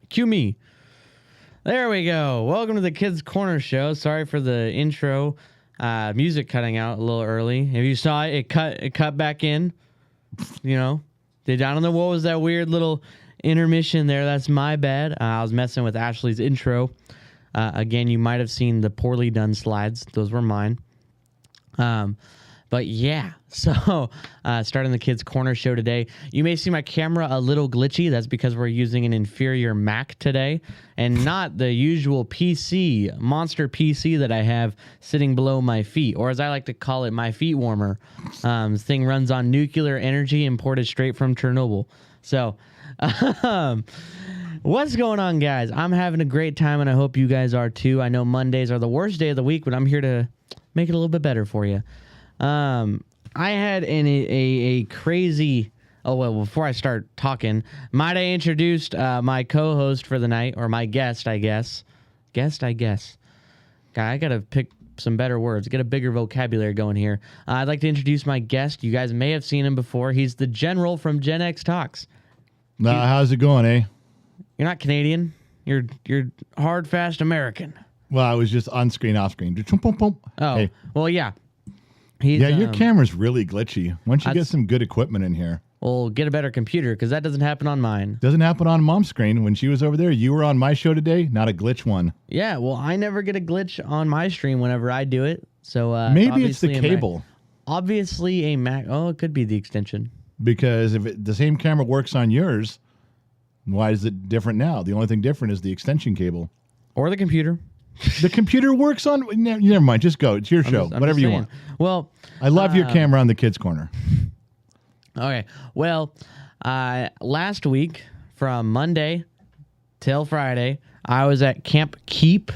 Cue me. There we go. Welcome to the Kidz Korner show. Sorry for the intro music cutting out a little early. If you saw it, it cut back in. You know, I don't know what was that weird little intermission there. That's my bad. I was messing with Ashley's intro. Again, you might have seen the poorly done slides. Those were mine. But yeah, so starting the Kidz Korner show today. You may see my camera a little glitchy. That's because we're using an inferior Mac today and not the usual PC, monster PC that I have sitting below my feet, or as I like to call it, my feet warmer. This thing runs on nuclear energy imported straight from Chernobyl. So what's going on, guys? I'm having a great time, and I hope you guys are too. I know Mondays are the worst day of the week, but I'm here to make it a little bit better for you. I had a crazy... Oh, well, before I start talking, might I introduced my co-host for the night, or my guest, I guess. Guest, I guess. God, I got to pick some better words, get a bigger vocabulary going here. I'd like to introduce my guest. You guys may have seen him before. He's the General from Gen X Talks. How's it going, eh? You're not Canadian. You're hard, fast American. Well, I was just on screen, off screen. Oh, hey. Well, yeah. Your camera's really glitchy. Why don't you get some good equipment in here? Well, get a better computer, because that doesn't happen on mine. Doesn't happen on Mom's screen. When she was over there, you were on my show today. Not a glitch one. Yeah, well, I never get a glitch on my stream whenever I do it. So maybe it's the cable. Obviously a Mac. Oh, it could be the extension. Because if the same camera works on yours, why is it different now? The only thing different is the extension cable. Or the computer. The computer works on... Never mind. Just go. It's your show. Whatever you want. Well, I love your camera on the Kidz Korner. Okay. Well, last week from Monday till Friday, I was at Camp Keep,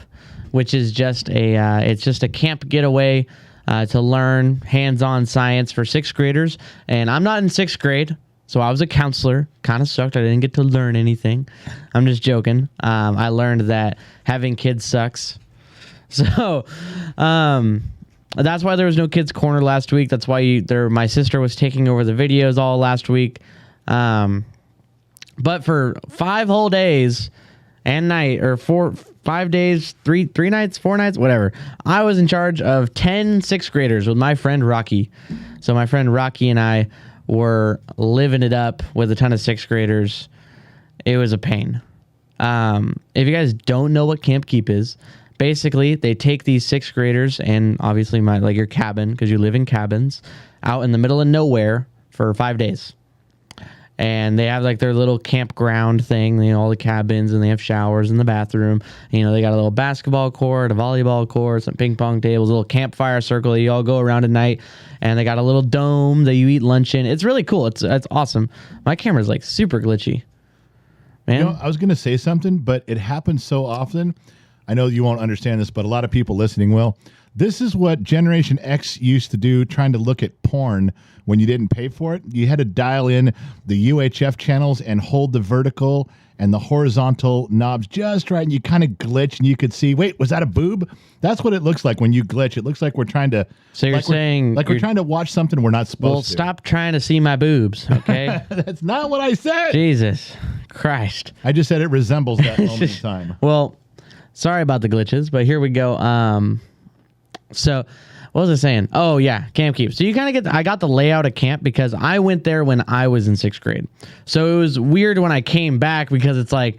which is just a camp getaway to learn hands-on science for sixth graders. And I'm not in sixth grade, so I was a counselor. Kind of sucked. I didn't get to learn anything. I'm just joking. I learned that having kids sucks. So, that's why there was no Kidz Korner last week. That's why my sister was taking over the videos all last week. But for 5 whole days and night, or 5 days, 3 nights, 4 nights, whatever, I was in charge of 10 sixth graders with my friend Rocky. So my friend Rocky and I were living it up with a ton of sixth graders. It was a pain. If you guys don't know what Camp Keep is, basically they take these sixth graders and obviously your cabin, because you live in cabins, out in the middle of nowhere for 5 days. And they have their little campground thing, all the cabins, and they have showers in the bathroom. They got a little basketball court, a volleyball court, some ping pong tables, a little campfire circle that you all go around at night. And they got a little dome that you eat lunch in. It's really cool. It's awesome. My camera's super glitchy. Man. I was going to say something, but it happens so often. I know you won't understand this, but a lot of people listening will. This is what Generation X used to do, trying to look at porn when you didn't pay for it. You had to dial in the UHF channels and hold the vertical and the horizontal knobs just right, and you kind of glitch, and you could see, wait, was that a boob? That's what it looks like when you glitch. It looks like we're trying to... So you're saying... we're trying to watch something we're not supposed to. Well, stop trying to see my boobs, okay? That's not what I said! Jesus Christ. I just said it resembles that moment in time. Well, sorry about the glitches, but here we go. So, what was I saying? Oh, yeah, Camp Keep. So you kind of I got the layout of camp because I went there when I was in sixth grade. So it was weird when I came back because it's I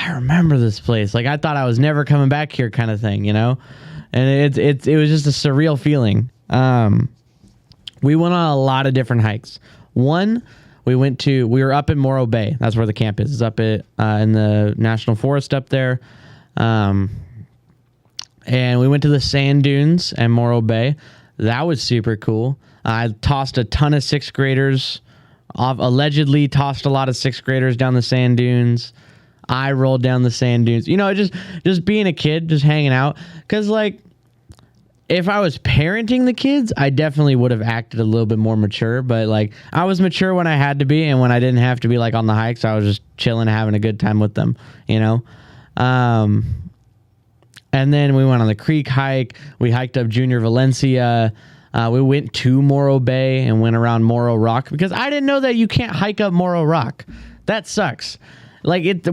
remember this place. I thought I was never coming back here kind of thing, And it was just a surreal feeling. We went on a lot of different hikes. One, we were up in Morro Bay. That's where the camp is. It's up in the National Forest up there. And we went to the sand dunes at Morro Bay. That was super cool. I tossed a ton of sixth graders off, allegedly tossed a lot of sixth graders down the sand dunes. I rolled down the sand dunes. Just being a kid, just hanging out. Because, if I was parenting the kids, I definitely would have acted a little bit more mature. But, I was mature when I had to be, and when I didn't have to be, on the hikes, I was just chilling, having a good time with them, And then we went on the creek hike. We hiked up Junior Valencia. We went to Morro Bay and went around Morro Rock because I didn't know that you can't hike up Morro Rock. That sucks. Like they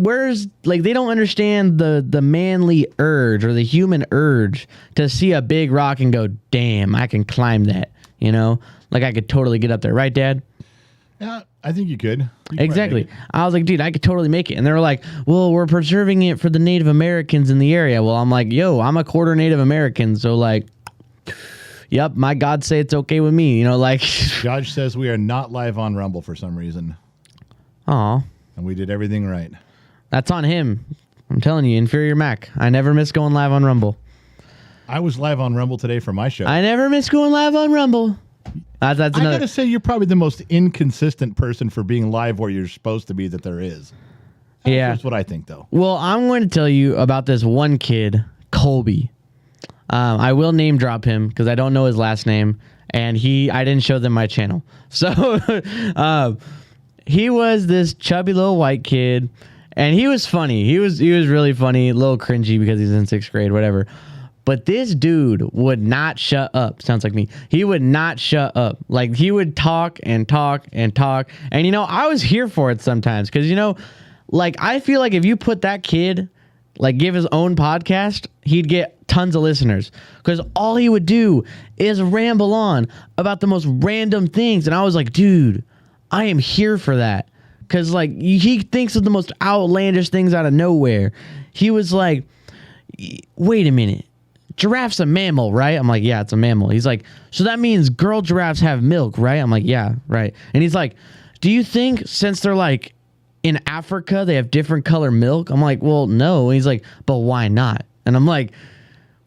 don't understand the manly urge or the human urge to see a big rock and go, damn, I can climb that. You know, like I could totally get up there, right, Dad? Yeah, I think you could. Exactly. I was like, dude, I could totally make it. And they were like, well, we're preserving it for the Native Americans in the area. Well, I'm like, yo, I'm a quarter Native American. So like, yep, my God say it's okay with me. You know, like. Josh says we are not live on Rumble for some reason. Aw. And we did everything right. That's on him. I'm telling you, inferior Mac. I never miss going live on Rumble. I was live on Rumble today for my show. I never miss going live on Rumble. That's I gotta say, you're probably the most inconsistent person for being live where you're supposed to be that there is. That's what I think, though. Well, I'm going to tell you about this one kid, Colby. I will name drop him because I don't know his last name, and I didn't show them my channel. So he was this chubby little white kid, and he was funny. He was really funny, a little cringy because he's in 6th grade, whatever. But this dude would not shut up. Sounds like me. He would not shut up. Like, he would talk and talk and talk. And, you know, I was here for it sometimes. Because, you know, like, I feel like if you put that kid, like, give his own podcast, he'd get tons of listeners. Because all he would do is ramble on about the most random things. And I was like, dude, I am here for that. Because, like, he thinks of the most outlandish things out of nowhere. He was like, wait a minute. Giraffe's a mammal, right? I'm like, yeah, it's a mammal. He's like, so that means girl giraffes have milk, right? I'm like, yeah, right. And he's like, do you think since they're like in Africa, they have different color milk? I'm like, well, no. And he's like, but why not? And I'm like,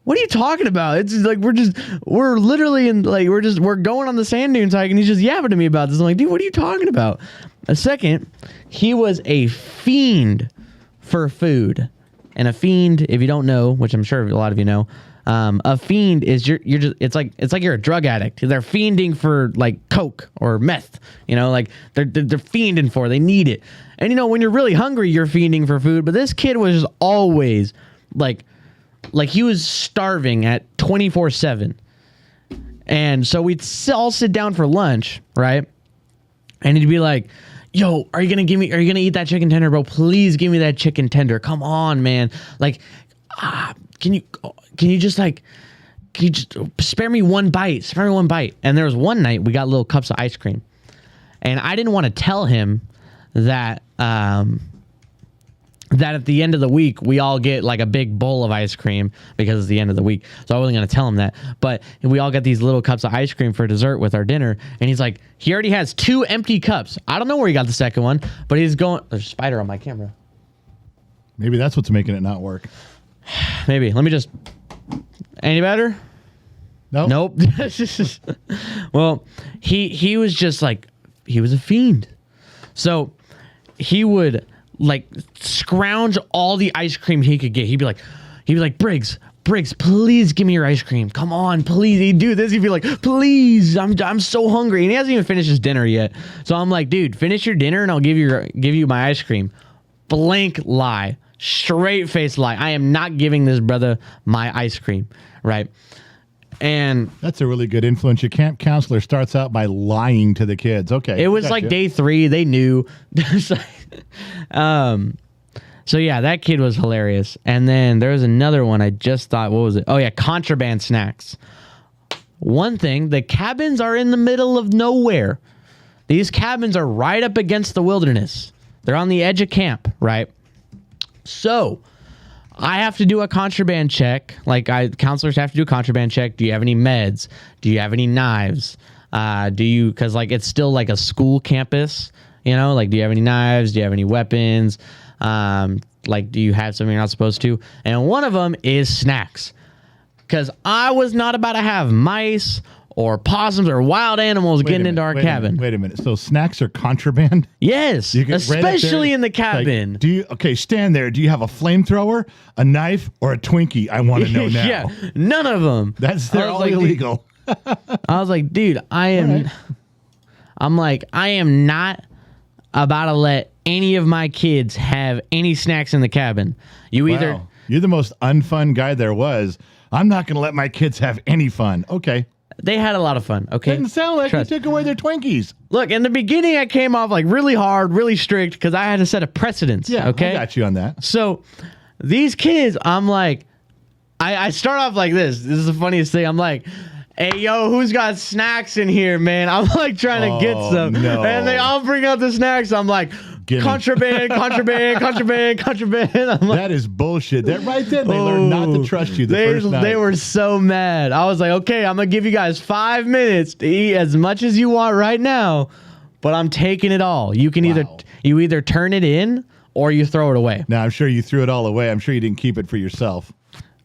what are you talking about? It's like, we're literally in, like, we're going on the sand dunes hike, and he's just yapping to me about this. I'm like, dude, what are you talking about? A second, he was a fiend for food. And a fiend, if you don't know, which I'm sure a lot of you know, a fiend is you're just it's like you're a drug addict. They're fiending for like coke or meth, you know, like they're fiending for, they need it. And you know, when you're really hungry, you're fiending for food. But this kid was just always like he was starving at 24/7. And so we'd all sit down for lunch, right? And he'd be like, yo, are you gonna eat that chicken tender, bro? Please give me that chicken tender. Come on, man. Like, can you just spare me one bite? Spare me one bite. And there was one night we got little cups of ice cream, and I didn't want to tell him that that at the end of the week we all get like a big bowl of ice cream because it's the end of the week. So I wasn't going to tell him that, but we all got these little cups of ice cream for dessert with our dinner. And he's like, he already has 2 empty cups. I don't know where he got the second one, but he's going, there's a spider on my camera. Maybe that's what's making it not work. Maybe. Let me just, any better? Nope. Well, he was just like, he was a fiend. So he would like scrounge all the ice cream he could get. He'd be like, Briggs, please give me your ice cream. Come on, please. He'd do this. He'd be like, please, I'm so hungry. And he hasn't even finished his dinner yet. So I'm like, dude, finish your dinner and I'll give you my ice cream. Blank lie. Straight face lie. I am not giving this brother my ice cream. Right. And that's a really good influence. Your camp counselor starts out by lying to the kids. Okay. It was like day 3. They knew. So yeah, that kid was hilarious. And then there was another one I just thought, what was it? Oh yeah, contraband snacks. One thing, the cabins are in the middle of nowhere. These cabins are right up against the wilderness. They're on the edge of camp, right? So I have to do a contraband check. Like counselors have to do a contraband check. Do you have any meds? Do you have any knives? Because like it's still like a school campus, you know, like do you have any knives? Do you have any weapons? Like do you have something you're not supposed to? And one of them is snacks. Because I was not about to have mice or possums or wild animals getting into our cabin. Wait a minute. So snacks are contraband? Yes, especially in the cabin. Like, stand there. Do you have a flamethrower, a knife, or a Twinkie? I want to know now. Yeah, none of them. They're all illegal. I was like, dude, I'm not about to let any of my kids have any snacks in the cabin. You either You're the most unfun guy there was. I'm not going to let my kids have any fun. Okay. They had a lot of fun. Okay. Didn't sound like Trust. you took away their Twinkies. Look, in the beginning, I came off like really hard, really strict because I had to set a precedence. Yeah. Okay. I got you on that. So these kids, I'm like, I start off like this. This is the funniest thing. I'm like, hey, yo, who's got snacks in here, man? I'm like trying to get some. No. And they all bring out the snacks. I'm like, Gimme. contraband. I'm like, That is bullshit. That right there, they learned not to trust you the first night. They were so mad. I was like, okay, I'm going to give you guys 5 minutes to eat as much as you want right now, but I'm taking it all. You can either turn it in or you throw it away. Now, I'm sure you threw it all away. I'm sure you didn't keep it for yourself.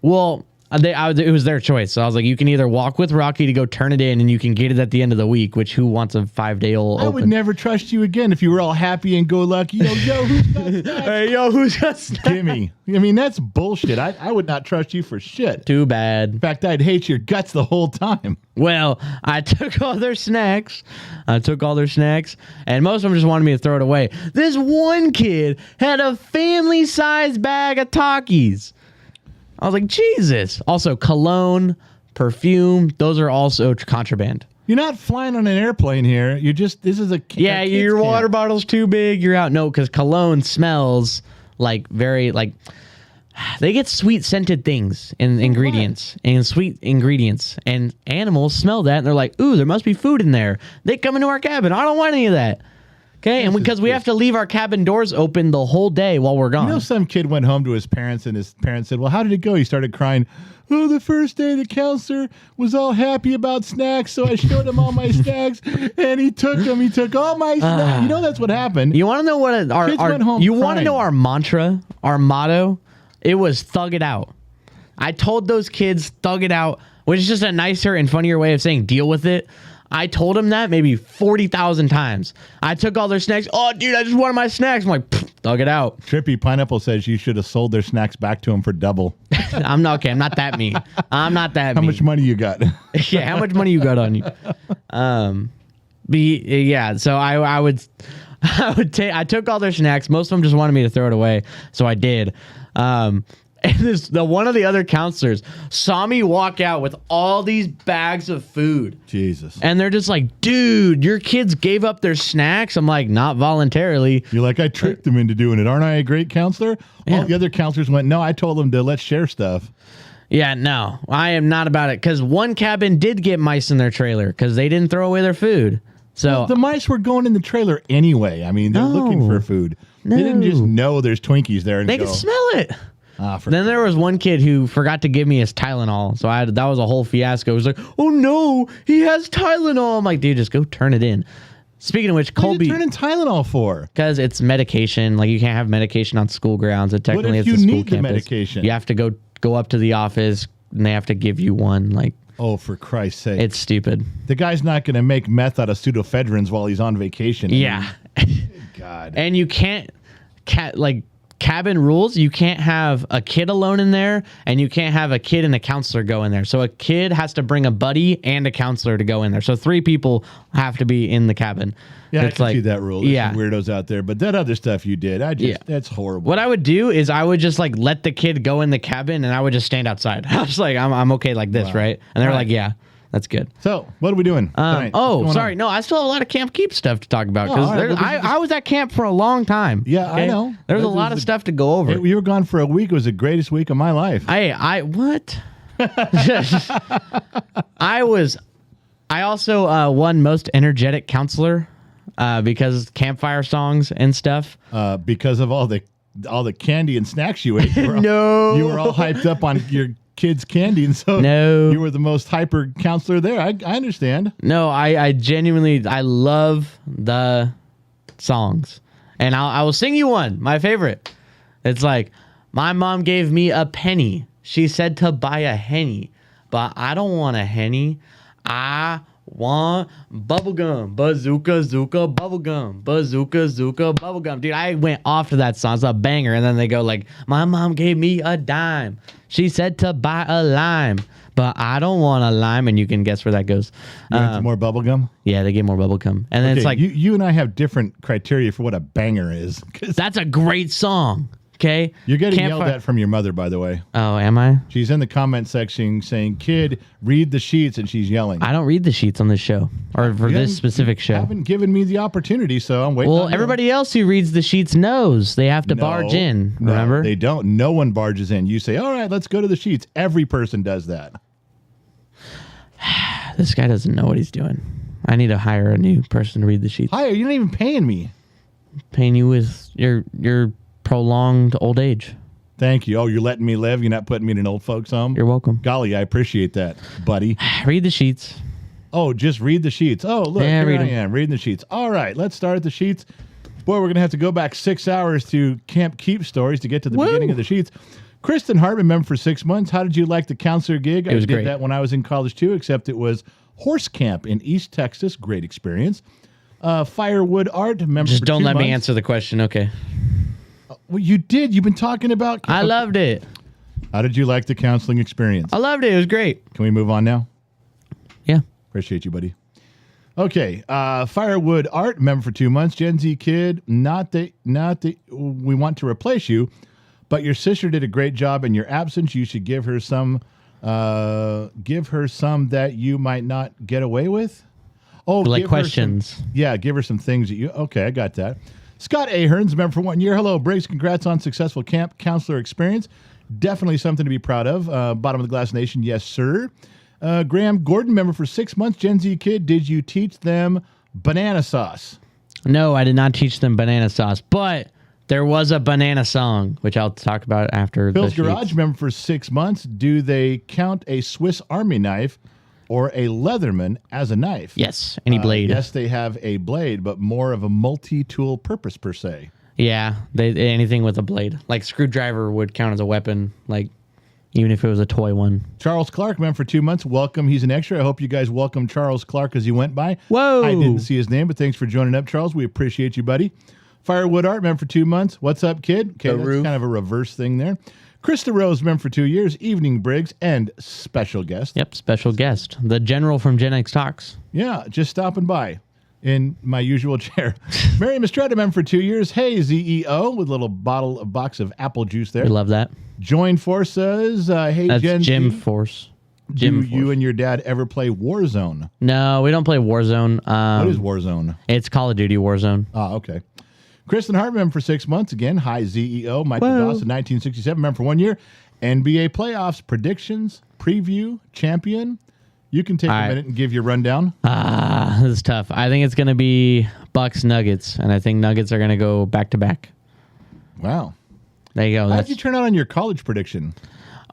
Well, it was their choice. So I was like, you can either walk with Rocky to go turn it in and you can get it at the end of the week, which who wants a 5-day-old I open? would never trust you again if you were all happy and go lucky. Yo, who's got snacks? Hey, yo, who's got snacks? Gimme. I mean, that's bullshit. I would not trust you for shit. Too bad. In fact, I'd hate your guts the whole time. Well, I took all their snacks. And most of them just wanted me to throw it away. This one kid had a family-sized bag of Takis. I was like, Jesus. Also, cologne, perfume, those are also contraband. You're not flying on an airplane here. This is a Yeah, a your kid's water camp. bottle's too big. You're out. No, because cologne smells like they get sweet scented things in ingredients and sweet ingredients. And animals smell that and they're like, ooh, there must be food in there. They come into our cabin. I don't want any of that. Okay, and because we have to leave our cabin doors open the whole day while we're gone. You know, some kid went home to his parents and his parents said, well, how did it go? He started crying. Oh, the first day the counselor was all happy about snacks, so I showed him all my snacks, and he took them. He took all my snacks. You know that's what happened. You want to know what Kids went home you want to crying. know our mantra, our motto? It was thug it out. I told those kids thug it out, which is just a nicer and funnier way of saying deal with it. I told them that maybe 40,000 times. I took all their snacks. Oh, dude, I just wanted my snacks. I'm like, thug it out. Trippy Pineapple says you should have sold their snacks back to him for double. I'm not that mean. I'm not that How mean. much money you got? Yeah, how much money you got on you? So I took all their snacks. Most of them just wanted me to throw it away, so I did. And one of the other counselors saw me walk out with all these bags of food. Jesus. And they're just like, dude, your kids gave up their snacks. I'm like, not voluntarily. You're like, I tricked them into doing it. Aren't I a great counselor? Yeah. All the other counselors went, no, I told them to let's share stuff. Yeah, no, I am not about it. Because one cabin did get mice in their trailer because they didn't throw away their food. So Well, the mice were going in the trailer anyway. I mean, they're looking for food. They didn't just know there's Twinkies there and they go, can smell it. Then There was one kid who forgot to give me his Tylenol. So that was a whole fiasco. It was like, oh no, he has Tylenol. I'm like, dude, just go turn it in. Speaking of which, What are Colby, you turning Tylenol for? because it's medication. Like you can't have medication on school grounds. It technically if it's you a school need the campus. medication? You have to go up to the office and they have to give you one. Like Oh, for Christ's sake. it's stupid. The guy's not going to make meth out of pseudoephedrines while he's on vacation. Yeah. God. And you can't cabin rules, you can't have a kid alone in there and you can't have a kid and a counselor go in there. So a kid has to bring a buddy and a counselor to go in there. So 3 people have to be in the cabin. Yeah, It's I can see that rule. There's Yeah. some weirdos out there. But that other stuff you did, that's horrible. What I would do is I would just like let the kid go in the cabin and I would just stand outside. I was like, I'm okay like this, right? And they're like, yeah, that's good. So, what are we doing tonight? What's going Sorry. on? No, I still have a lot of Camp Keep stuff to talk about Oh, because all right. Well, we should I was at camp for a long time. Yeah, I know. There's a That lot was of stuff to go over. You were gone for a week. It was the greatest week of my life. What? I also won most energetic counselor because campfire songs and stuff. Because of all the candy and snacks you ate. You were No. you were all hyped up on your kids' candy, and so No. you were the most hyper counselor there. I understand. No, I genuinely love the songs, and I will sing you one. My favorite. It's like, my mom gave me a penny. She said to buy a Henny, but I don't want a Henny. I want bubblegum. Bazooka, zooka, bubblegum. Bazooka, zooka, bubblegum. Dude, I went off to that song. It's a banger. And then they go like, my mom gave me a dime. She said to buy a lime, but I don't want a lime. And you can guess where that goes. You want some more bubble gum? Yeah, they get more bubblegum. And then Okay, it's like, you and I have different criteria for what a banger is. 'Cause that's a great song. Okay. You're getting yelled at from your mother, by the way. Oh, am I? She's in the comment section saying, "Kid, read the sheets," and she's yelling. I don't read the sheets on this show or for this specific show. You haven't given me the opportunity, so I'm waiting. Well, everybody else who reads the sheets knows they have to barge in. Remember? No, they don't. No one barges in. You say, "All right, let's go to the sheets." Every person does that. This guy doesn't know what he's doing. I need to hire a new person to read the sheets. Hi, you're not even paying me. Paying you with your prolonged old age. Thank you. Oh, you're letting me live? You're not putting me in an old folks home? You're welcome. Golly, I appreciate that, buddy. Read the sheets. Oh, just read the sheets. Oh, look, Yeah, here read I 'em. am, reading the sheets. All right, let's start at the sheets. Boy, we're going to have to go back 6 hours to Camp Keep stories to get to the beginning of the sheets. Kristen Hartman, member for 6 months. How did you like the counselor gig? It was I did great. that when I was in college, too, except it was horse camp in East Texas. Great experience. Firewood Art, member Just for don't 2 let months. me answer the question. Okay. Well, you did. You've been talking about... I loved it. How did you like the counseling experience? I loved it. It was great. Can we move on now? Yeah. Appreciate you, buddy. Okay, Firewood Art, member for 2 months. Gen Z kid, not that we want to replace you, but your sister did a great job in your absence. You should give her some that you might not get away with. Oh, Like give her questions. give her some things that you. Okay, I got that. Scott Aherns, member for 1 year. Hello, Briggs. Congrats on successful camp counselor experience. Definitely something to be proud of. Bottom of the Glass Nation, yes, sir. Graham Gordon, member for 6 months. Gen Z kid, did you teach them banana sauce? No, I did not teach them banana sauce, but there was a banana song, which I'll talk about after. Bill's the Garage, sheets. member for 6 months. Do they count a Swiss Army knife or a Leatherman as a knife? Yes, any blade. Yes, they have a blade, but more of a multi-tool purpose per se. Yeah, anything with a blade. Like screwdriver would count as a weapon, like even if it was a toy one. Charles Clark, member for 2 months. Welcome. He's an extra. I hope you guys welcome Charles Clark as he went by. Whoa. I didn't see his name, but thanks for joining up, Charles. We appreciate you, buddy. Firewood Art, member for 2 months. What's up, kid? Okay, that's kind of a reverse thing there. Krista Rose, member for 2 years. Evening Briggs and special guest. Yep, special guest. The general from Gen X Talks. Yeah, just stopping by in my usual chair. Mary Mistretta, member for 2 years. Hey, ZEO, with a little box of apple juice there. We love that. Join forces. Hey, That's Gen Jim Z. Force. Do you and your dad ever play Warzone? No, we don't play Warzone. What is Warzone? It's Call of Duty Warzone. Ah, okay. Kristen Hartman for 6 months. Again, hi, ZEO. Michael Dawson, 1967, member for 1 year. NBA playoffs, predictions, preview, champion. You can take a minute and give your rundown. This is tough. I think it's going to be Bucks Nuggets, and I think Nuggets are going to go back to back. Wow. There you go. How did you turn out on your college prediction?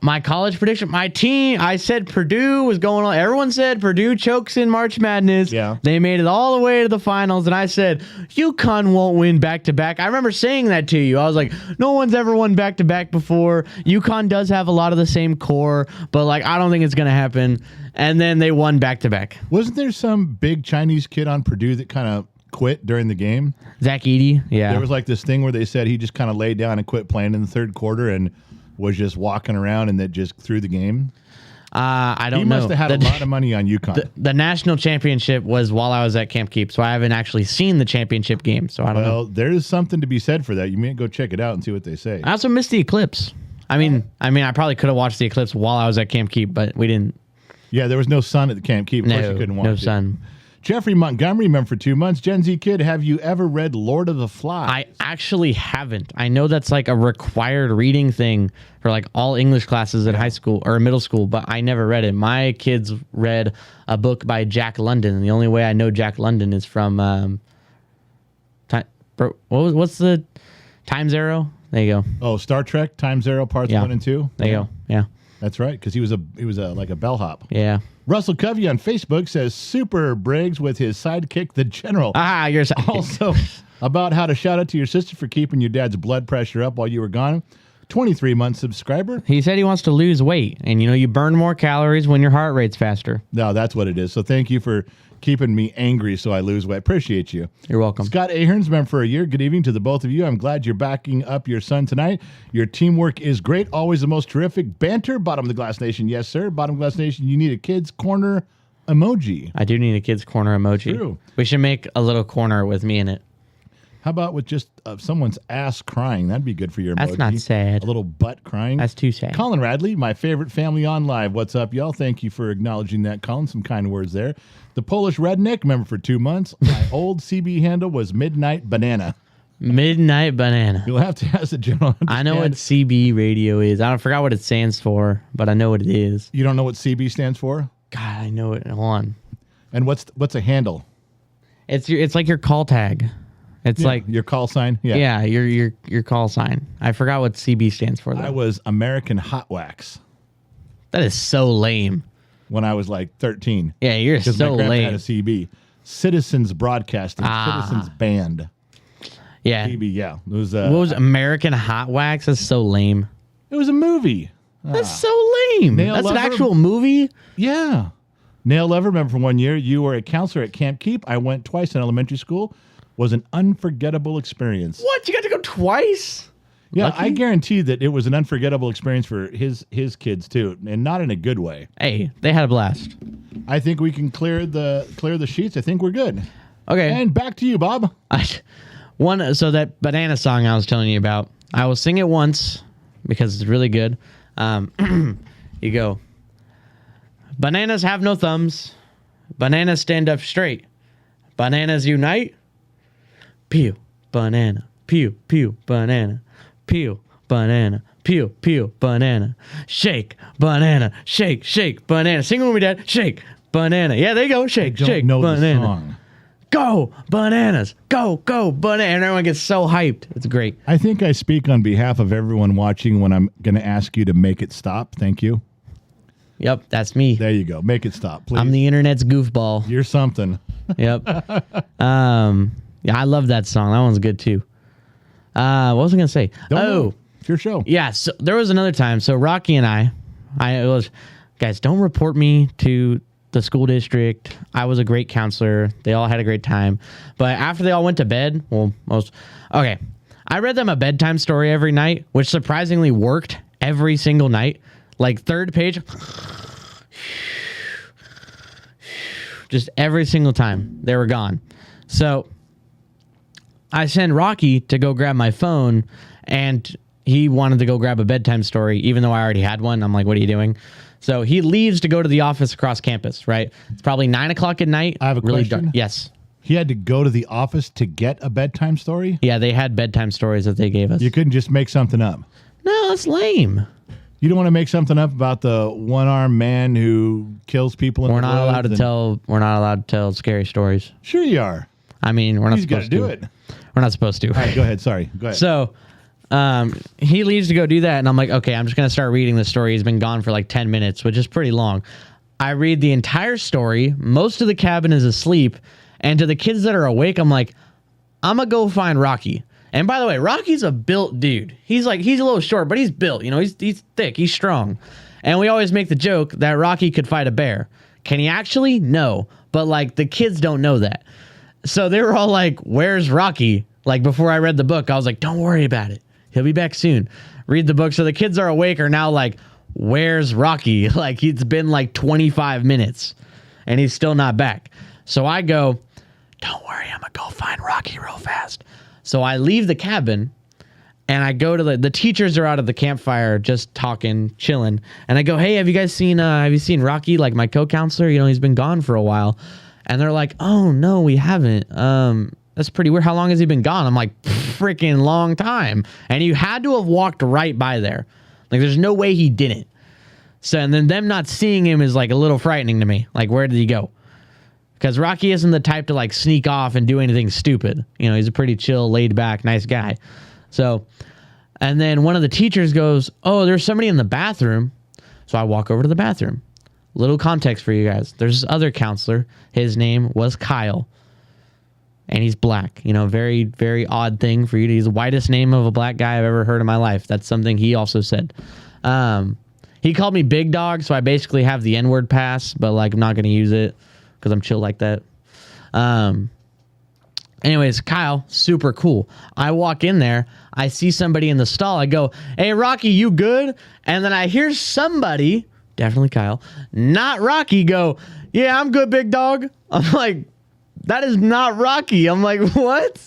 My college prediction, my team, I said Purdue was going on. Everyone said Purdue chokes in March Madness. Yeah. They made it all the way to the finals, and I said, UConn won't win back-to-back. I remember saying that to you. I was like, no one's ever won back-to-back before. UConn does have a lot of the same core, but, like, I don't think it's going to happen. And then they won back-to-back. Wasn't there some big Chinese kid on Purdue that kind of quit during the game? Zach Edey, yeah. There was like this thing where they said he just kind of laid down and quit playing in the third quarter and was just walking around and that just threw the game. I don't know. He must have had a lot of money on UConn. The national championship was while I was at Camp Keep, so I haven't actually seen the championship game, so I don't know. Well, there's something to be said for that. You may go check it out and see what they say. I also missed the eclipse. I mean, I probably could have watched the eclipse while I was at Camp Keep, but we didn't. Yeah, there was no sun at the Camp Keep. Of course you couldn't watch no it. sun. Jeffrey Montgomery, member for 2 months. Gen Z kid, have you ever read Lord of the Flies? I actually haven't. I know that's like a required reading thing for like all English classes at high school or middle school, but I never read it. My kids read a book by Jack London, and the only way I know Jack London is from what's the Times Arrow? There you go. Oh, Star Trek Time Zero Parts 1 and 2. There you go. Yeah. That's right, because he was like a bellhop. Yeah. Russell Covey on Facebook says Super Briggs with his sidekick, the General. You're Also, about how to shout out to your sister for keeping your dad's blood pressure up while you were gone. 23-month subscriber. He said he wants to lose weight, and you burn more calories when your heart rate's faster. No, that's what it is. So thank you for keeping me angry so I lose weight. Appreciate you. You're welcome. Scott Aherns, member for a year. Good evening to the both of you. I'm glad you're backing up your son tonight. Your teamwork is great. Always the most terrific banter. Bottom of the Glass Nation, yes, sir. Bottom of the Glass Nation, you need a Kidz Korner emoji. I do need a Kidz Korner emoji. True. We should make a little corner with me in it. How about with just someone's ass crying? That'd be good for your emoji. That's not sad. A little butt crying. That's too sad. Colin Radley, my favorite family on live. What's up, y'all? Thank you for acknowledging that, Colin. Some kind words there. The Polish Redneck, member for 2 months. My old CB handle was Midnight Banana. Midnight Banana. You'll have to ask the general. I know what CB radio is. I forgot what it stands for, but I know what it is. You don't know what CB stands for? God, I know it. Hold on. And what's a handle? It's like your call tag. It's like your call sign. Yeah, your call sign. I forgot what CB stands for though. I was American Hot Wax. That is so lame. When I was like 13. Yeah, you're so my grandpa lame. had a CB. Citizens Broadcasting. Citizens Band. Yeah. CB, yeah. It was what was American Hot Wax? That's so lame. It was a movie. That's so lame. Nail That's Lover? an actual movie? Yeah. Nail Lover, remember from one year, you were a counselor at Camp Keep. I went twice in elementary school. Was an unforgettable experience. What? You got to go twice? Yeah, Lucky? I guarantee that it was an unforgettable experience for his kids too, and not in a good way. Hey, they had a blast. I think we can clear the sheets. I think we're good. Okay. And back to you, Bob. So that banana song I was telling you about, I will sing it once because it's really good. You go, bananas have no thumbs. Bananas stand up straight. Bananas unite. Peel, banana. Peel, peel, banana. Peel, banana. Peel, peel, banana. Shake, banana. Shake, shake, banana. Sing it with me, Dad. Shake, banana. Yeah, there you go. Shake, shake, know banana. the song. Go, bananas. Go, go, banana. And everyone gets so hyped. It's great. I think I speak on behalf of everyone watching when I'm going to ask you to make it stop. Thank you. Yep, that's me. There you go. Make it stop, please. I'm the internet's goofball. You're something. Yep. Yeah, I love that song. That one's good too. What was I gonna say? It's your show. Yeah. So there was another time. So Rocky and I was, guys, don't report me to the school district. I was a great counselor. They all had a great time. But after they all went to bed, I read them a bedtime story every night, which surprisingly worked every single night. Like third page, just every single time they were gone. So I send Rocky to go grab my phone, and he wanted to go grab a bedtime story, even though I already had one. I'm like, what are you doing? So he leaves to go to the office across campus, right? It's probably 9 o'clock at night. I have a question. Yes. He had to go to the office to get a bedtime story? Yeah, they had bedtime stories that they gave us. You couldn't just make something up. No, that's lame. You don't want to make something up about the one-armed man who kills people in the woods? We're not allowed to tell scary stories. Sure you are. I mean, we're not He's got supposed to to. do it. We're not supposed to. All right, go ahead. Sorry. Go ahead. So he leaves to go do that, and I'm like, okay, I'm just going to start reading the story. He's been gone for like 10 minutes, which is pretty long. I read the entire story. Most of the cabin is asleep, and to the kids that are awake, I'm like, I'm going to go find Rocky. And by the way, Rocky's a built dude. He's a little short, but he's built. You know, he's thick. He's strong. And we always make the joke that Rocky could fight a bear. Can he actually? No. But like the kids don't know that. So they were all like, where's Rocky? Like before I read the book, I was like, don't worry about it. He'll be back soon. Read the book. So the kids are awake are now like, where's Rocky? Like it's been like 25 minutes and he's still not back. So I go, don't worry. I'm going to go find Rocky real fast. So I leave the cabin and I go to the teachers are out at the campfire just talking, chilling. And I go, hey, have you seen Rocky? Like my co-counselor, you know, he's been gone for a while. And they're like, oh no, we haven't. That's pretty weird. How long has he been gone? I'm like, freaking long time. And you had to have walked right by there. Like there's no way he didn't. So, and then them not seeing him is like a little frightening to me. Like, where did he go? Because Rocky isn't the type to like sneak off and do anything stupid. You know, he's a pretty chill, laid back, nice guy. So, and then one of the teachers goes, oh, there's somebody in the bathroom. So I walk over to the bathroom. Little context for you guys. There's this other counselor. His name was Kyle. And he's black. You know, very, very odd thing for you to use. The whitest name of a black guy I've ever heard in my life. That's something he also said. He called me Big Dog, so I basically have the N-word pass, but like I'm not going to use it because I'm chill like that. Anyways, Kyle, super cool. I walk in there. I see somebody in the stall. I go, hey, Rocky, you good? And then I hear somebody, definitely Kyle, not Rocky, go, yeah, I'm good, Big Dog. I'm like, that is not Rocky. I'm like, what?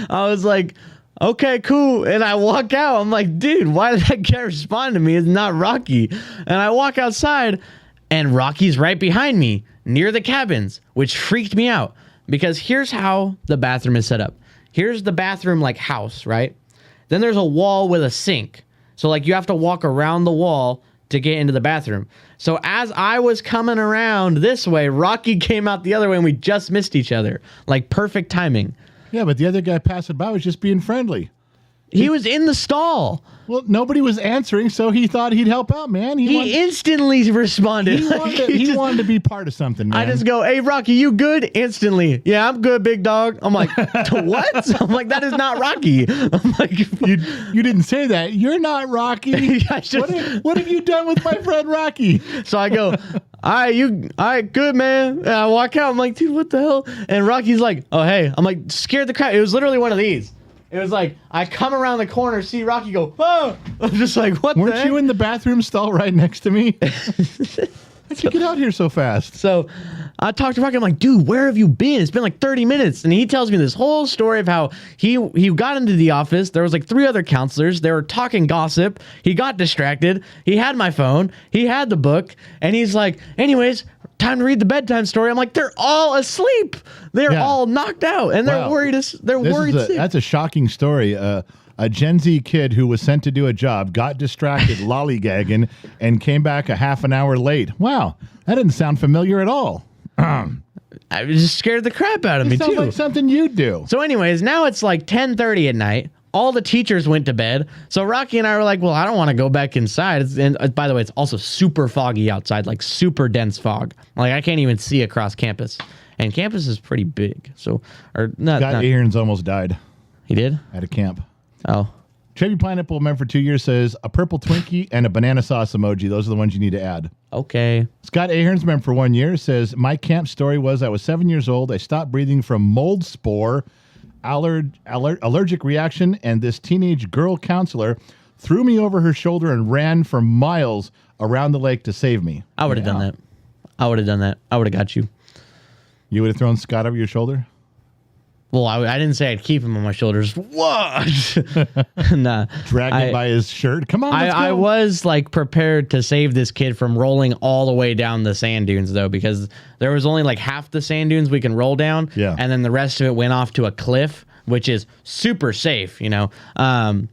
I was like, okay, cool. And I walk out. I'm like, dude, why did that guy respond to me? It's not Rocky. And I walk outside, and Rocky's right behind me near the cabins, which freaked me out because here's how the bathroom is set up. Here's the bathroom like house, right? Then there's a wall with a sink. So like you have to walk around the wall to get into the bathroom. So as I was coming around this way, Rocky came out the other way and we just missed each other. Like perfect timing. Yeah, but the other guy passing by was just being friendly. He was in the stall. Well, nobody was answering, so he thought he'd help out, man. He instantly responded. He wanted to be part of something, man. I just go, hey, Rocky, you good? Instantly. Yeah, I'm good, big dog. I'm like, what? I'm like, that is not Rocky. I'm like, you didn't say that. You're not Rocky. What have you done with my friend Rocky? So I go, all right, good, man. And I walk out. I'm like, dude, what the hell? And Rocky's like, oh, hey. I'm like, scared the crap. It was literally one of these. It was like, I come around the corner, see Rocky go, oh! I'm just like, what the heck? Weren't you in the bathroom stall right next to me? How'd you get out here so fast? So I talked to Rocky. I'm like, dude, where have you been? It's been like 30 minutes. And he tells me this whole story of how he got into the office. There was like 3 other counselors. They were talking gossip. He got distracted. He had my phone. He had the book. And he's like, anyways, time to read the bedtime story. I'm like, they're all asleep. They're all knocked out. And they're worried. They're worried sick. That's a shocking story. A Gen Z kid who was sent to do a job, got distracted lollygagging, and came back a half an hour late. Wow, that didn't sound familiar at all. I was just scared the crap out of me, sounds too. like something you'd do. So anyways, now it's like 10:30 at night. All the teachers went to bed. So Rocky and I were like, well, I don't want to go back inside. And by the way, it's also super foggy outside, like super dense fog. Like I can't even see across campus. And campus is pretty big. So, Guy Ahrens almost died. He did? At a camp. Oh. Chevy Pineapple member for 2 years says a purple Twinkie and a banana sauce emoji. Those are the ones you need to add. Okay. Scott Ahrens member for 1 year says my camp story was I was 7 years old. I stopped breathing from mold spore, allergic reaction, and this teenage girl counselor threw me over her shoulder and ran for miles around the lake to save me. I would have done that. I would have got you. You would have thrown Scott over your shoulder? Well, I didn't say I'd keep him on my shoulders. What? Nah. Drag him by his shirt. Come on, let's go. I was like prepared to save this kid from rolling all the way down the sand dunes though, because there was only like half the sand dunes we can roll down. Yeah. And then the rest of it went off to a cliff, which is super safe, you know. Our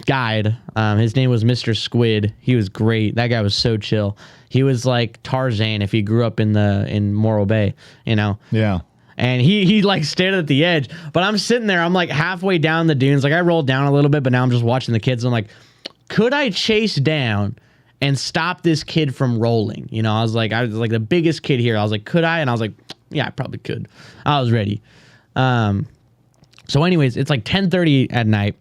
guide, his name was Mr. Squid. He was great. That guy was so chill. He was like Tarzan if he grew up in Morro Bay, you know. Yeah. And he like stayed at the edge, but I'm sitting there. I'm like halfway down the dunes. Like I rolled down a little bit, but now I'm just watching the kids. I'm like, could I chase down and stop this kid from rolling? You know, I was like the biggest kid here. I was like, could I? And I was like, yeah, I probably could. I was ready. So anyways, it's like 10:30 at night.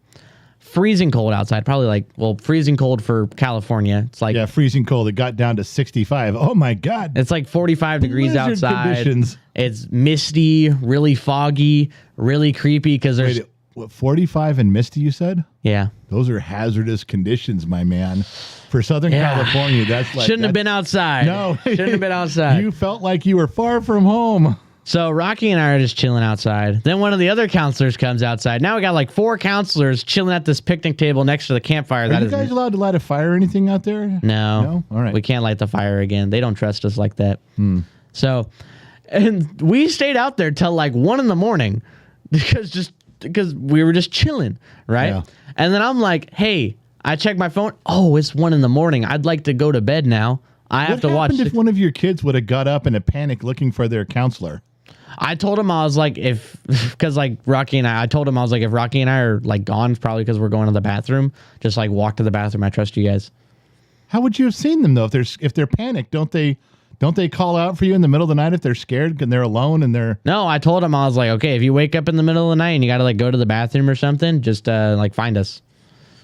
Freezing cold outside, probably freezing cold for California. It's like freezing cold. It got down to 65. Oh my God! It's like 45 degrees outside. Conditions. It's misty, really foggy, really creepy because there's 45 and misty. You said? Yeah, those are hazardous conditions, my man. For Southern California, that's like shouldn't have been outside. No, shouldn't have been outside. You felt like you were far from home. So Rocky and I are just chilling outside. Then one of the other counselors comes outside. Now we got like 4 counselors chilling at this picnic table next to the campfire. Are you guys allowed to light a fire or anything out there? No. All right. We can't light the fire again. They don't trust us like that. So, and we stayed out there till like 1 a.m. because we were just chilling, right? Yeah. And then I'm like, hey, I checked my phone. Oh, it's 1 a.m. I'd like to go to bed now. I have to watch. What happened if one of your kids would have got up in a panic looking for their counselor? I told him, I was like, because like Rocky and I told him, I was like, if Rocky and I are like gone, probably because we're going to the bathroom, just like walk to the bathroom. I trust you guys. How would you have seen them though? If they're panicked, don't they call out for you in the middle of the night if they're scared and they're alone and they're... No, I told him, I was like, okay, if you wake up in the middle of the night and you got to like go to the bathroom or something, just like find us.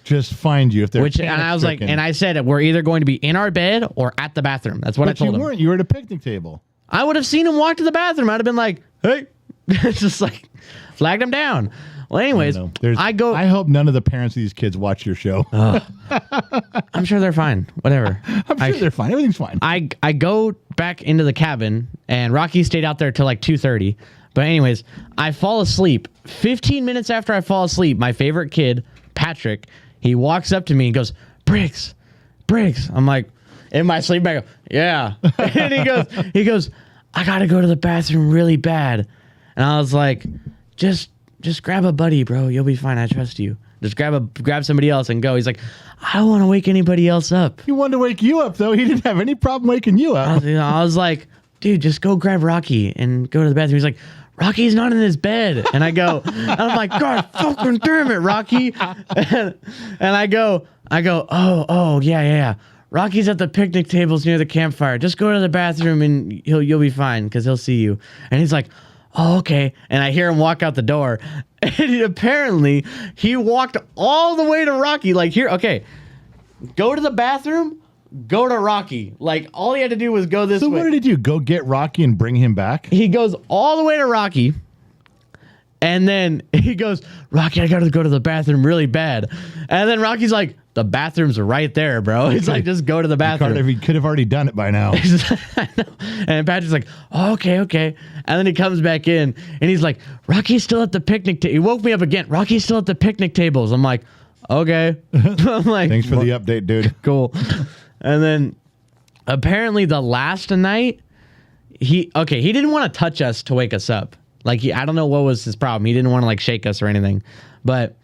Just find you if they're and I was like, and I said, we're either going to be in our bed or at the bathroom. That's what I told him. But you weren't. You were at a picnic table. I would have seen him walk to the bathroom. I'd have been like, hey, it's just like flagged him down. Well, anyways, I go. I hope none of the parents of these kids watch your show. I'm sure they're fine. Whatever. I'm sure they're fine. Everything's fine. I go back into the cabin, and Rocky stayed out there till like 2:30. But anyways, I fall asleep. 15 minutes after I fall asleep, my favorite kid, Patrick, he walks up to me and goes, Briggs. I'm like, in my sleep bag, yeah. And he goes, I gotta go to the bathroom really bad. And I was like, just grab a buddy, bro. You'll be fine. I trust you. Just grab somebody else and go. He's like, I don't want to wake anybody else up. He wanted to wake you up, though. He didn't have any problem waking you up. I was like, dude, just go grab Rocky and go to the bathroom. He's like, Rocky's not in his bed. And I'm like, God fucking damn it, Rocky. And I go, oh, yeah. Rocky's at the picnic tables near the campfire. Just go to the bathroom and you'll be fine because he'll see you. And he's like, oh, okay. And I hear him walk out the door. And apparently he walked all the way to Rocky. Like, here, okay, go to the bathroom, go to Rocky. Like, all he had to do was go this way. So what did he do? Go get Rocky and bring him back? He goes all the way to Rocky. And then he goes, Rocky, I got to go to the bathroom really bad. And then Rocky's like, the bathroom's right there, bro. He's like, just go to the bathroom. He could have already done it by now. I know. And Patrick's like, oh, okay. And then he comes back in and he's like, Rocky's still at the picnic table. He woke me up again. Rocky's still at the picnic tables. I'm like, okay. I'm like, thanks for the update, dude. Cool. And then apparently the last night, he didn't want to touch us to wake us up. Like, I don't know what was his problem. He didn't want to like shake us or anything, but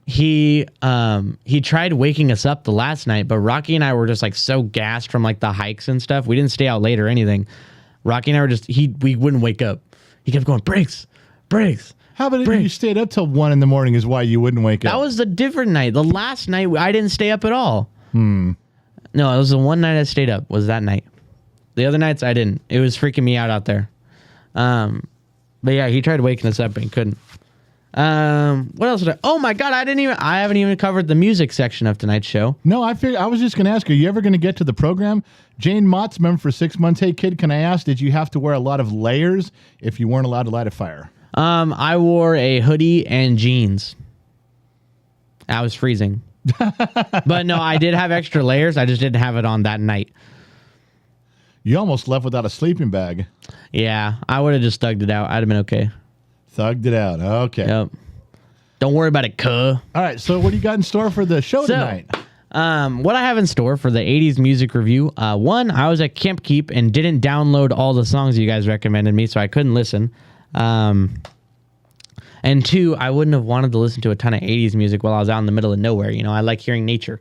he tried waking us up the last night, but Rocky and I were just like so gassed from like the hikes and stuff. We didn't stay out late or anything. Rocky and I were just, we wouldn't wake up. He kept going, Briggs. How about if you stayed up till 1 a.m. is why you wouldn't wake up? That was the different night. The last night I didn't stay up at all. No, it was the one night I stayed up was that night. The other nights I didn't. It was freaking me out there. But yeah, he tried waking us up and couldn't. What else did I? Oh my God, I haven't even covered the music section of tonight's show. No, I was just going to ask, are you ever going to get to the program? Jane Mott's member for 6 months. Hey kid, can I ask, did you have to wear a lot of layers if you weren't allowed to light a fire? I wore a hoodie and jeans. I was freezing. But no, I did have extra layers. I just didn't have it on that night. You almost left without a sleeping bag. Yeah, I would have just thugged it out. I'd have been okay. Thugged it out. Okay. Yep. Don't worry about it, cuh. All right, so what do you got in store for the show tonight? What I have in store for the 80s music review, one, I was at Camp Keep and didn't download all the songs you guys recommended me, so I couldn't listen. And two, I wouldn't have wanted to listen to a ton of 80s music while I was out in the middle of nowhere. You know, I like hearing nature.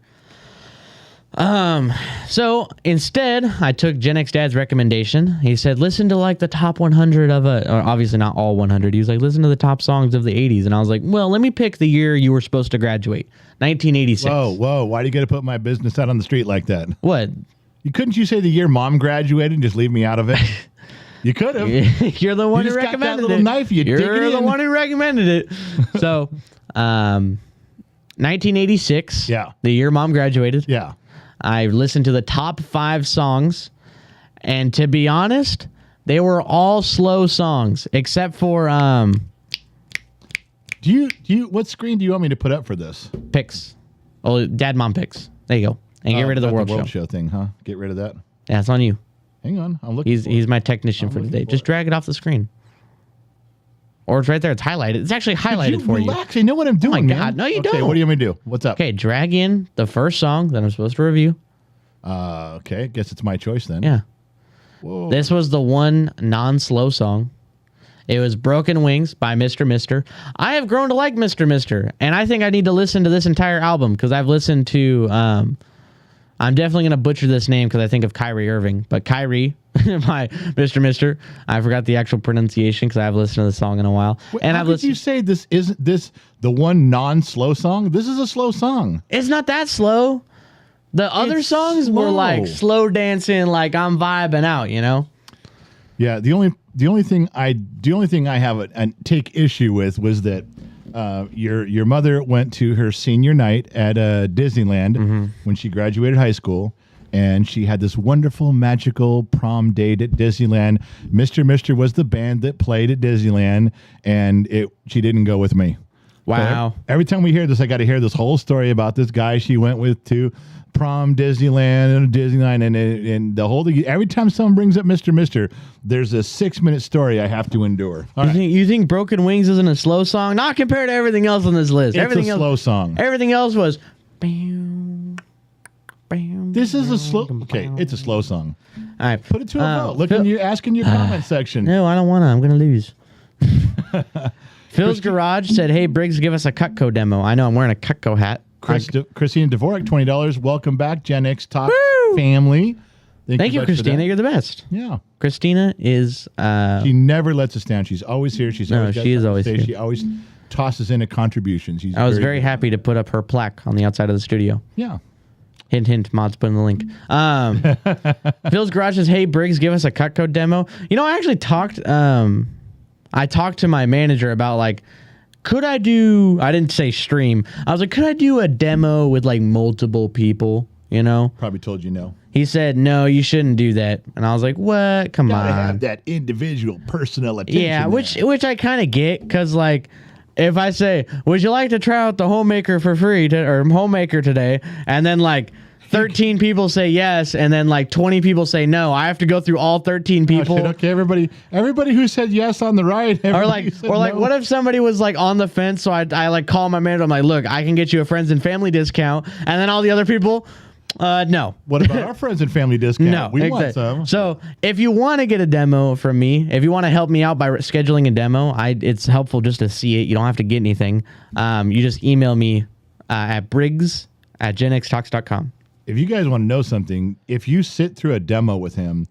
So instead, I took Gen X Dad's recommendation. He said, listen to like the top 100 of or obviously not all 100. He was like, listen to the top songs of the 80s. And I was like, well, let me pick the year you were supposed to graduate, 1986. Whoa. Why do you got to put my business out on the street like that? What? Couldn't you say the year Mom graduated and just leave me out of it? You could have. You're the one who recommended got that little knife. You're the one who recommended it. So, 1986. Yeah. The year Mom graduated. Yeah. I listened to the top 5 songs, and to be honest, they were all slow songs, except for Do you what screen do you want me to put up for this? picks. Oh, Dad Mom picks. There you go. And get rid of the world show. Thing, huh? Get rid of that. Yeah, it's on you. Hang on, I'm looking. He's my technician for today. Just drag it off the screen. Or it's right there. It's highlighted. It's actually highlighted for you. Relax. I know what I'm doing. Oh my God. No, you don't. Okay, what do you want me to do? What's up? Okay, drag in the first song that I'm supposed to review. Okay. Guess it's my choice then. Yeah. Whoa. This was the one non-slow song. It was Broken Wings by Mr. Mister. I have grown to like Mr. Mister, and I think I need to listen to this entire album because I've listened to... I'm definitely going to butcher this name because I think of Kyrie Irving, but Kyrie by Mr. Mister. I forgot the actual pronunciation because I haven't listened to the song in a while. Wait, and I've listened. You say this isn't this the one non-slow song? This is a slow song. It's not that slow. The other songs were like slow dancing, like I'm vibing out, you know? Yeah, the only thing I have a take issue with was that your mother went to her senior night at Disneyland when she graduated high school, and she had this wonderful, magical prom date at Disneyland. Mr. Mister was the band that played at Disneyland, and she didn't go with me. Wow. Every time we hear this, I got to hear this whole story about this guy she went with to prom Disneyland and the whole thing. Every time someone brings up Mr. there's a 6-minute story I have to endure. You think Broken Wings isn't a slow song? Not compared to everything else on this list. It's a slow song. Everything else was. This is a slow. Okay, it's a slow song. All right, put it to a vote. Look in your ask in your comment section. No, I don't want to. I'm gonna lose. Phil's Garage said, "Hey Briggs, give us a Cutco demo." I know I'm wearing a Cutco hat. Christina Dvorak, $20. Welcome back, Gen X Talk family. Thank you, Christina. You're the best. Yeah, Christina is. She never lets us down. She's always here. She is always here. She always tosses in a contribution. I was very happy to put up her plaque on the outside of the studio. Yeah. Hint, hint, mods put in the link. Phil's Garage says, "Hey Briggs, give us a Cutco demo." You know, I actually talked. I talked to my manager about like, could I do? I didn't say stream. I was like, could I do a demo with like multiple people? You know, probably told you no. He said, "No, you shouldn't do that." And I was like, "What? Come on." Have that individual personal attention. Yeah, which I kind of get because like. If I say, would you like to try out the Homemaker for free or Homemaker today? And then like 13 people say yes, and then like 20 people say no. I have to go through all 13 people. Oh, shit, okay, everybody who said yes on the right. Or like, no. What if somebody was like on the fence? So I like call my manager. I'm like, look, I can get you a friends and family discount. And then all the other people, no. What about our friends and family discount? No, we want some. So if you want to get a demo from me, if you want to help me out by scheduling a demo, it's helpful just to see it. You don't have to get anything. You just email me at briggs@genxtalks.com. If you guys want to know something, if you sit through a demo with him,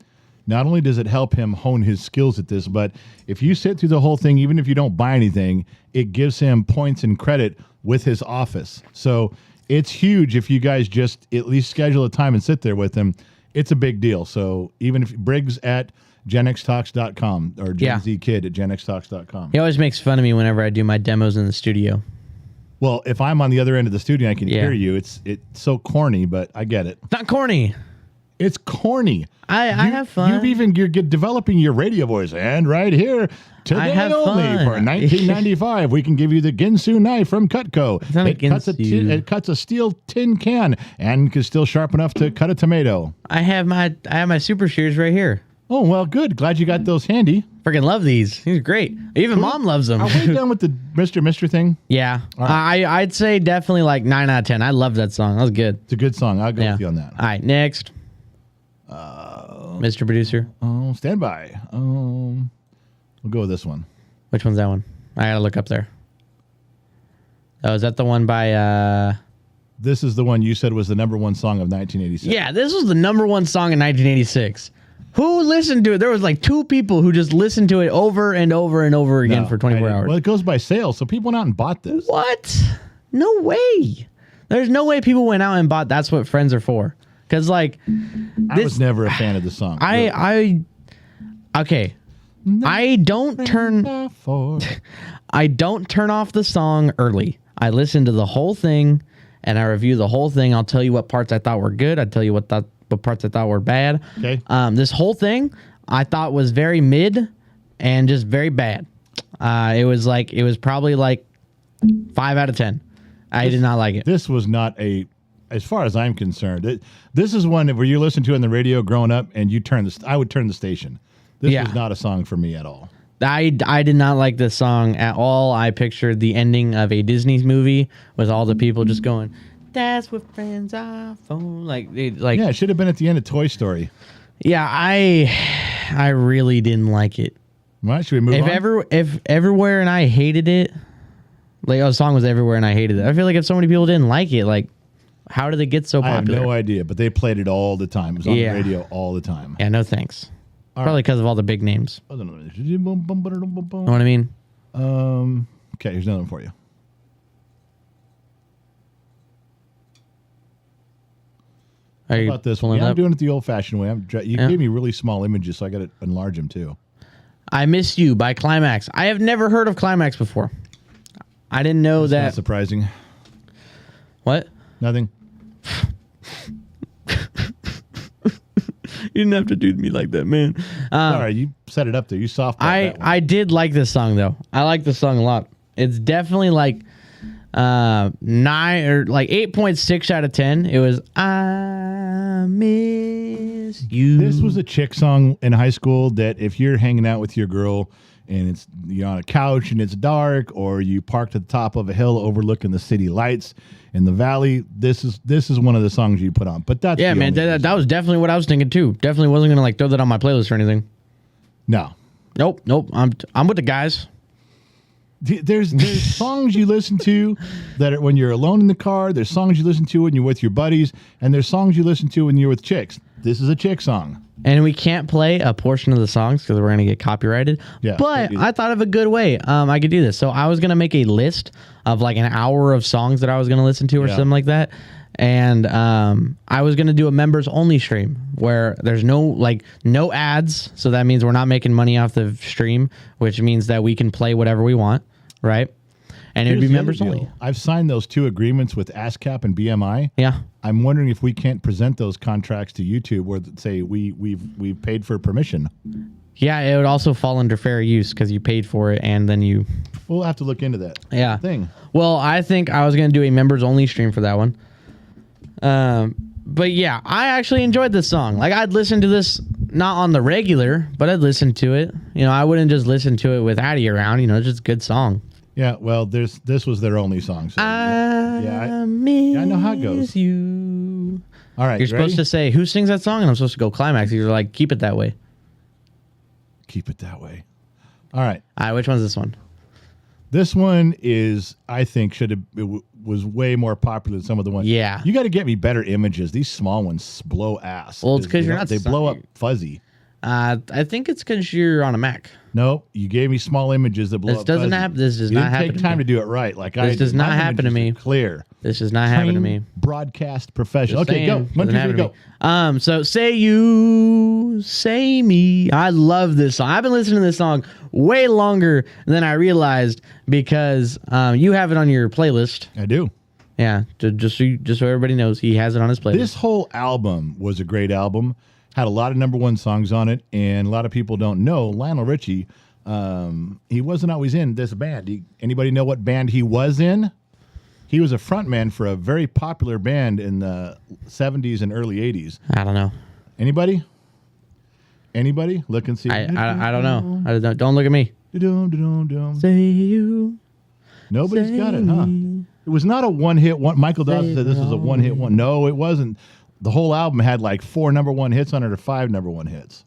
not only does it help him hone his skills at this, but if you sit through the whole thing, even if you don't buy anything, it gives him points and credit with his office. So it's huge if you guys just at least schedule a time and sit there with him. It's a big deal. So even if Briggs at genxtalks.com or Gen Z Kid at genxtalks.com. He always makes fun of me whenever I do my demos in the studio. Well, if I'm on the other end of the studio, I can hear you. It's so corny, but I get it. It's not corny. It's corny. I have fun. You're developing your radio voice, and right here today only for $19.95, we can give you the Ginsu knife from Cutco. It cuts a steel tin can and is still sharp enough to cut a tomato. I have my super shears right here. Oh well, good. Glad you got those handy. Freaking love these. These are great. Even Mom loves them. Are we done with the Mr. thing? Yeah. Right. I'd say definitely like 9 out of 10. I love that song. That was good. It's a good song. I'll go with you on that. All right, next. Mr. Producer. Stand by. We'll go with this one. Which one's that one? I gotta look up there. Oh, is that the one by... This is the one you said was the #1 song of 1986. Yeah, this was the #1 song in 1986. Who listened to it? There was like 2 people who just listened to it over and over and over again for 24 hours. Well, it goes by sales, so people went out and bought this. What? No way. There's no way people went out and bought That's What Friends Are For. Because, like... I was never a fan of the song. Okay. I don't turn off the song early. I listen to the whole thing, and I review the whole thing. I'll tell you what parts I thought were good. I'll tell you what parts I thought were bad. Okay. This whole thing I thought was very mid and just very bad. It was probably like 5 out of 10. I did not like it. This was not as far as I'm concerned. This is one where you listen to it on the radio growing up, and I would turn the station. This was not a song for me at all. I did not like this song at all. I pictured the ending of a Disney movie with all the people just going, "That's what friends are for." Yeah, it should have been at the end of Toy Story. Yeah, I really didn't like it. Well, should we move on? If Everywhere and I hated it, like the song was Everywhere and I hated it. I feel like if so many people didn't like it, like how did it get so popular? I have no idea, but they played it all the time. It was on the radio all the time. Yeah, no thanks. Probably because of all the big names. You know what I mean? Okay, here's another one for you. How about this one? Yeah, I'm doing it the old-fashioned way. You gave me really small images, so I got to enlarge them too. I Miss You by Climax. I have never heard of Climax before. I didn't know that. That's not surprising. What? Nothing. You didn't have to do me like that, man. All right, you set it up there. You softballed that one. I did like this song, though. I like this song a lot. It's definitely like... 9 or like 8.6 out of 10. It was I miss you. This was a chick song in high school that if you're hanging out with your girl and it's you're on a couch and it's dark, or you parked at the top of a hill overlooking the city lights in the valley, this is one of the songs you put on. But that's yeah, man. That was definitely what I was thinking too. Definitely wasn't gonna like throw that on my playlist or anything. No. Nope. I'm with the guys. There's songs you listen to that are when you're alone in the car. There's songs you listen to when you're with your buddies, and there's songs you listen to when you're with chicks. This is a chick song. And we can't play a portion of the songs because we're going to get copyrighted. Yeah, but I thought of a good way I could do this. So I was going to make a list of like an hour of songs that I was going to listen to or something like that. And I was going to do a members only stream where there's no ads. So that means we're not making money off the stream, which means that we can play whatever we want. Right. And it'd be members only. I've signed those 2 agreements with ASCAP and BMI. Yeah. I'm wondering if we can't present those contracts to YouTube where say we've paid for permission. Yeah, it would also fall under fair use because you paid for it and then you. We'll have to look into that. Yeah. Thing. Well, I think I was going to do a members only stream for that one. But yeah, I actually enjoyed this song. Like I'd listen to this not on the regular, but I'd listen to it. You know, I wouldn't just listen to it with Addie around. You know, it's just a good song. Yeah, well, this was their only song. So I know how it goes. You. All right, you're supposed to say who sings that song, and I'm supposed to go Climax. You're like, keep it that way. Keep it that way. All right. All right, which one's this one? This one is, I think, was way more popular than some of the ones. Yeah. You got to get me better images. These small ones blow ass. Well, it's because you're not. They blow up fuzzy. I think it's because you're on a Mac. No, you gave me small images that blow up. This doesn't happen. This does not happen. Take time to do it right. Like this does not happen to me. Clear. This does not happen to me. Broadcast professional. Okay, go. 1, 2, 3, go. So say you, say me. I love this song. I've been listening to this song way longer than I realized because you have it on your playlist. I do. Yeah, just so everybody knows, he has it on his playlist. This whole album was a great album. Had a lot of #1 songs on it, and a lot of people don't know Lionel Richie. He wasn't always in this band. Anybody know what band he was in? He was a frontman for a very popular band in the 70s and early 80s. I don't know. Anybody? Look and see. I don't know. Don't look at me. Say you. Nobody's got it, huh? It was not a one-hit one. Michael Dawson said this was a one-hit one. No, it wasn't. The whole album had like 4 #1 hits on it or 5 #1 hits.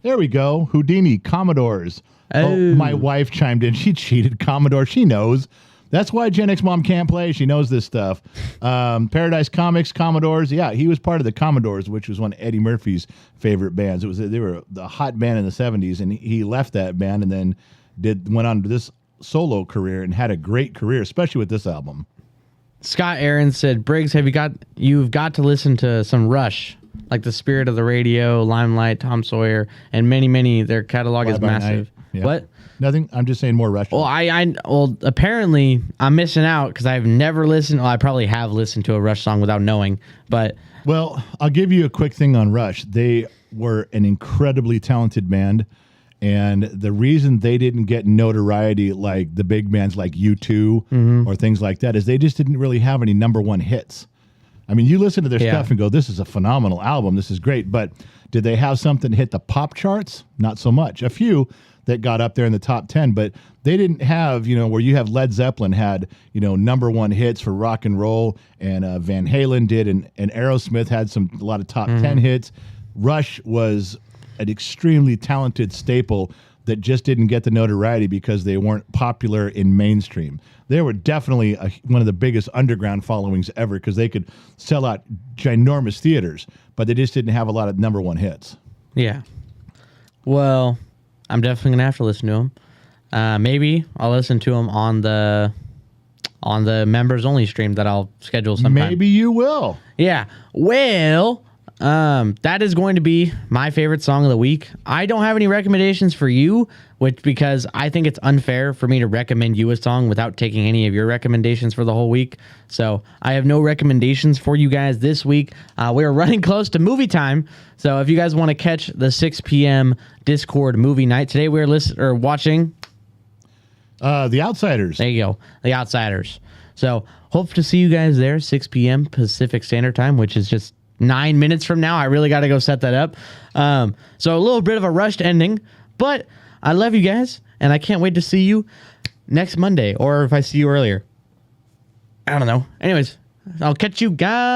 There we go. Houdini, Commodores. Oh, my wife chimed in. She cheated. Commodore. She knows. That's why Gen X Mom can't play. She knows this stuff. Paradise Comics, Commodores. Yeah, he was part of the Commodores, which was one of Eddie Murphy's favorite bands. They were the hot band in the 70s, and he left that band and then went on to this solo career and had a great career, especially with this album. Scott Aaron said, Briggs, you've got to listen to some Rush, like The Spirit of the Radio, Limelight, Tom Sawyer, and many. Their catalog is massive. Yeah. What? Nothing. I'm just saying more Rush. Well, apparently I'm missing out because I've never listened. Well, I probably have listened to a Rush song without knowing, but. Well, I'll give you a quick thing on Rush. They were an incredibly talented band. And the reason they didn't get notoriety like the big bands like U2 or things like that is they just didn't really have any #1 hits. I mean, you listen to their stuff and go, this is a phenomenal album. This is great. But did they have something hit the pop charts? Not so much. A few that got up there in the top 10, but they didn't have, where you have Led Zeppelin had, #1 hits for rock and roll, and Van Halen did, and Aerosmith had a lot of top 10 hits. Rush was an extremely talented staple that just didn't get the notoriety because they weren't popular in mainstream. They were definitely one of the biggest underground followings ever because they could sell out ginormous theaters, but they just didn't have a lot of #1 hits. Yeah. Well, I'm definitely gonna have to listen to them. Maybe I'll listen to them on the members only stream that I'll schedule sometime. Maybe you will. Yeah. Well. That is going to be my favorite song of the week. I don't have any recommendations for you, because I think it's unfair for me to recommend you a song without taking any of your recommendations for the whole week. So I have no recommendations for you guys this week. We're running close to movie time. So if you guys want to catch the 6 p.m. Discord movie night, today we're watching The Outsiders. There you go. The Outsiders. So hope to see you guys there, 6 p.m. Pacific Standard Time, which is just 9 minutes from now. I really got to go set that up. So a little bit of a rushed ending, but I love you guys, and I can't wait to see you next Monday, or if I see you earlier. I don't know. Anyways, I'll catch you guys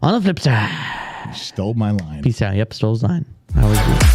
on the flip side. You stole my line. Peace out. Yep, stole his line. I always do.